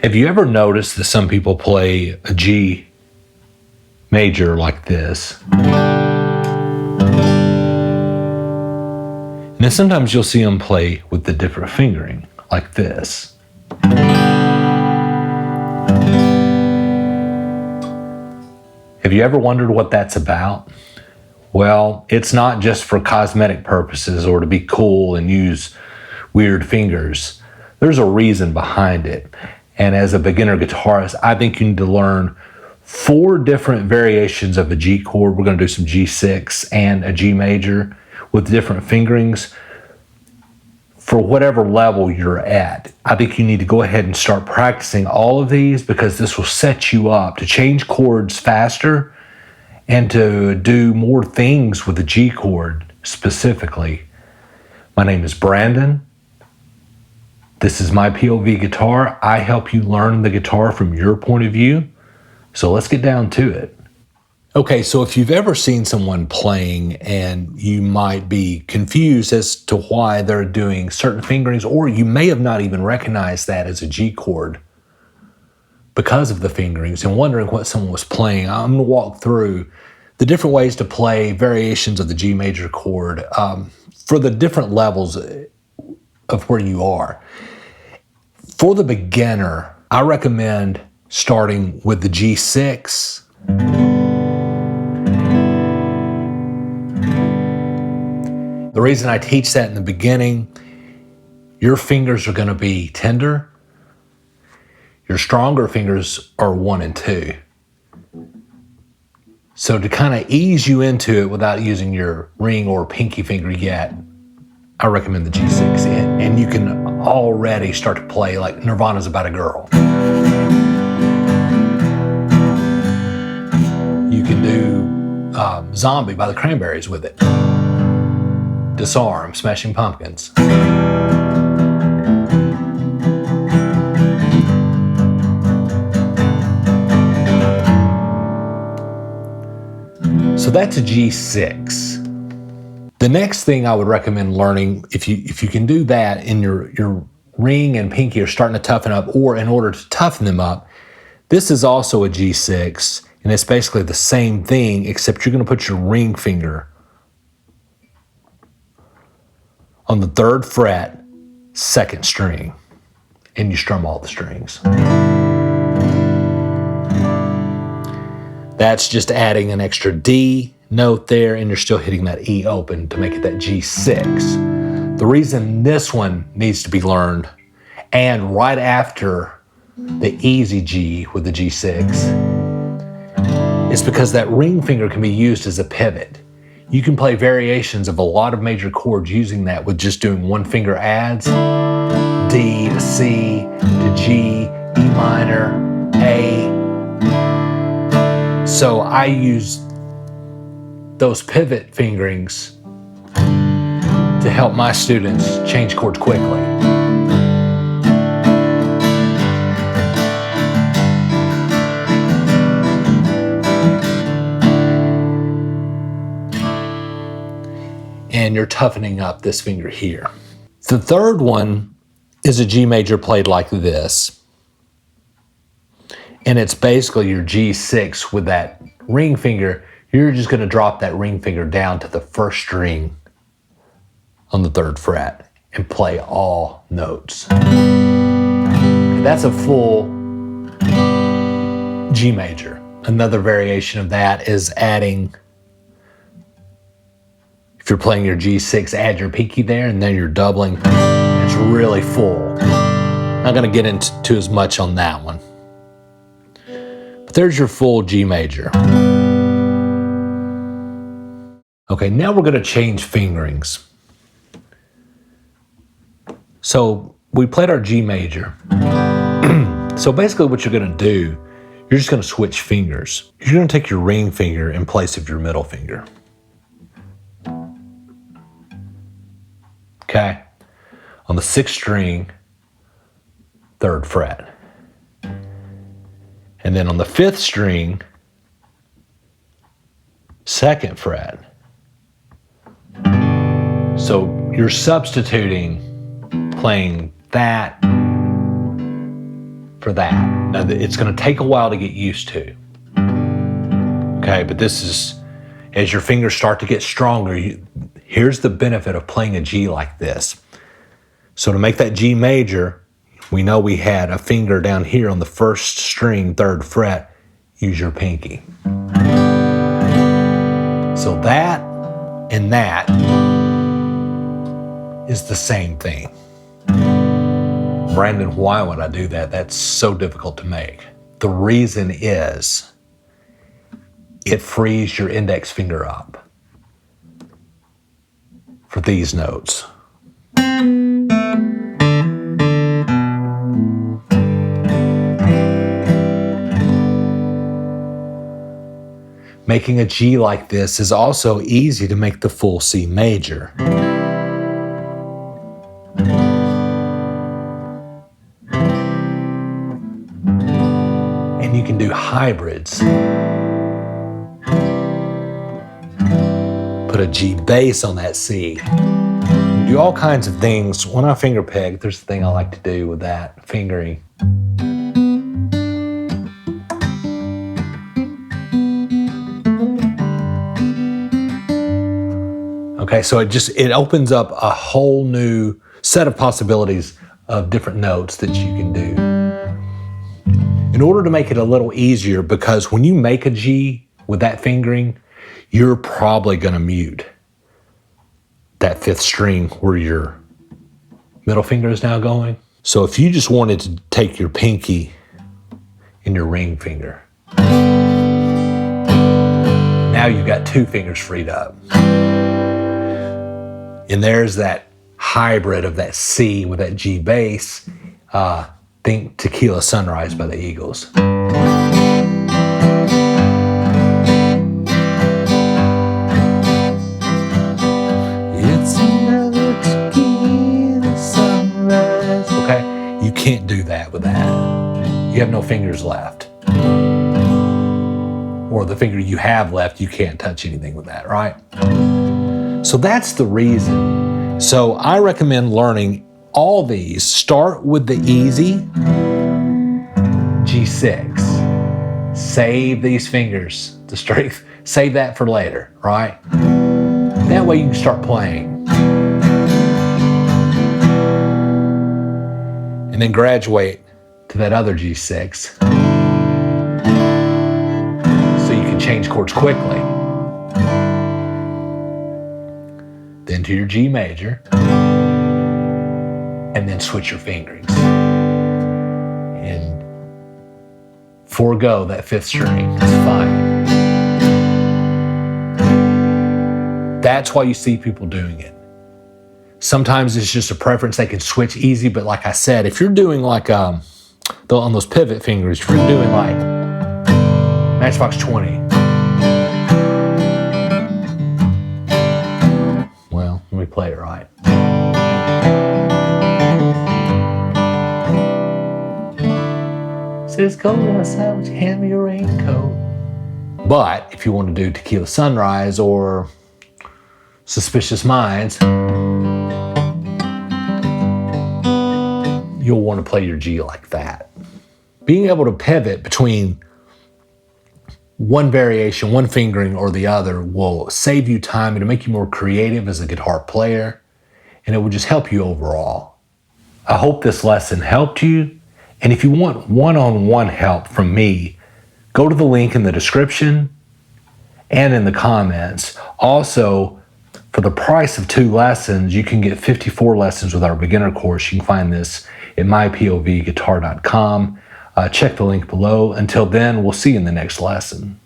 Have you ever noticed that some people play a G major like this? And then sometimes you'll see them play with the different fingering like this. Have you ever wondered what that's about? Well, it's not just for cosmetic purposes or to be cool and use weird fingers. There's a reason behind it. And as a beginner guitarist, I think you need to learn 4 different variations of a G chord. We're going to do some G6 and a G major with different fingerings for whatever level you're at. I think you need to go ahead and start practicing all of these because this will set you up to change chords faster and to do more things with the G chord specifically. My name is Brandon. This is MyPOVGuitar. I help you learn the guitar from your point of view. So let's get down to it. Okay, so if you've ever seen someone playing and you might be confused as to why they're doing certain fingerings, or you may have not even recognized that as a G chord because of the fingerings and wondering what someone was playing, I'm gonna walk through the different ways to play variations of the G major chord for the different levels of where you are. For the beginner, I recommend starting with the G6. The reason I teach that in the beginning, your fingers are going to be tender. Your stronger fingers are 1 and 2. So to kind of ease you into it without using your ring or pinky finger yet, I recommend the G6. And you can already start to play like Nirvana's About a Girl. You can do Zombie by the Cranberries with it. Disarm, Smashing Pumpkins. So that's a G6. The next thing I would recommend learning, if you can do that and your ring and pinky are starting to toughen up, or in order to toughen them up, this is also a G6, and it's basically the same thing, except you're going to put your ring finger on the 3rd fret, 2nd string, and you strum all the strings. That's just adding an extra D note there, and you're still hitting that E open to make it that G6. The reason this one needs to be learned, and right after the easy G with the G6, is because that ring finger can be used as a pivot. You can play variations of a lot of major chords using that with just doing 1 finger adds, D to C to G, E minor, A. So I use those pivot fingerings to help my students change chords quickly. And you're toughening up this finger here. The third one is a G major played like this. And it's basically your G6 with that ring finger. You're just going to drop that ring finger down to the 1st string on the 3rd fret and play all notes. That's a full G major. Another variation of that is adding, if you're playing your G6, add your pinky there, and then you're doubling. It's really full. Not going to get into as much on that one. But there's your full G major. Okay, now we're going to change fingerings. So we played our G major. So basically what you're going to do, you're just going to switch fingers. You're going to take your ring finger in place of your middle finger. Okay, on the 6th string, 3rd fret. And then on the 5th string, 2nd fret. So you're substituting playing that for that. Now, it's going to take a while to get used to. Okay, but this is, as your fingers start to get stronger, here's the benefit of playing a G like this. So to make that G major, we know we had a finger down here on the first string, 3rd fret. Use your pinky. So that and that is the same thing. Brandon, why would I do that? That's so difficult to make. The reason is it frees your index finger up for these notes. Making a G like this is also easy to make the full C major. And you can do hybrids. Put a G bass on that C. Do all kinds of things. When I finger peg, there's a thing I like to do with that fingering. Okay, so it opens up a whole new set of possibilities of different notes that you can do. In order to make it a little easier, because when you make a G with that fingering, you're probably going to mute that 5th string where your middle finger is now going. So if you just wanted to take your pinky and your ring finger, now you've got 2 fingers freed up. And there's that hybrid of that C with that G bass. Think Tequila Sunrise by the Eagles. It's another tequila sunrise. Okay, you can't do that with that. You have no fingers left. Or the finger you have left, you can't touch anything with that, right? So that's the reason. So I recommend learning all these. Start with the easy G6. Save these fingers, the strength, save that for later, right? That way you can start playing. And then graduate to that other G6 so you can change chords quickly. Then to your G major, and then switch your fingerings. And forego that 5th string, it's fine. That's why you see people doing it. Sometimes it's just a preference, they can switch easy, but like I said, if you're doing like, on those pivot fingers, if you're doing like Matchbox 20, let me play it right. Says cold outside, would you hand me your raincoat? But if you want to do Tequila Sunrise or Suspicious Minds, you'll want to play your G like that. Being able to pivot between one variation, one fingering or the other will save you time. It'll make you more creative as a guitar player, and it will just help you overall. I hope this lesson helped you, and if you want one-on-one help from me, go to the link in the description and in the comments. Also, for the price of 2 lessons, you can get 54 lessons with our beginner course. You can find this at MyPOVGuitar.com. Check the link below. Until then, we'll see you in the next lesson.